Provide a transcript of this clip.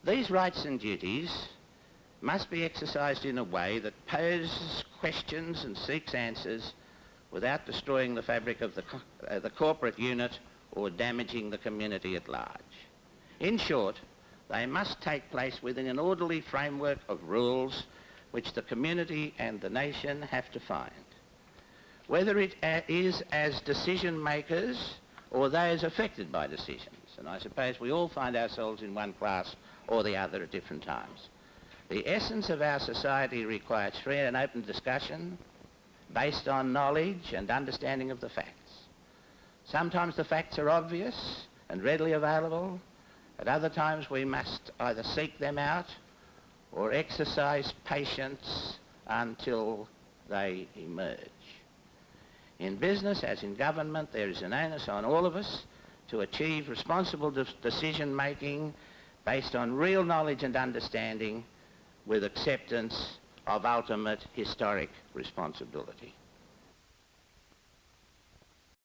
These rights and duties must be exercised in a way that poses questions and seeks answers without destroying the fabric of the corporate unit or damaging the community at large. In short, they must take place within an orderly framework of rules which the community and the nation have to find, whether it is as decision makers or those affected by decisions. And I suppose we all find ourselves in one class or the other at different times. The essence of our society requires free and open discussion based on knowledge and understanding of the facts. Sometimes the facts are obvious and readily available. At other times we must either seek them out or exercise patience until they emerge. In business, as in government, there is an onus on all of us to achieve responsible decision-making based on real knowledge and understanding with acceptance of ultimate historic responsibility.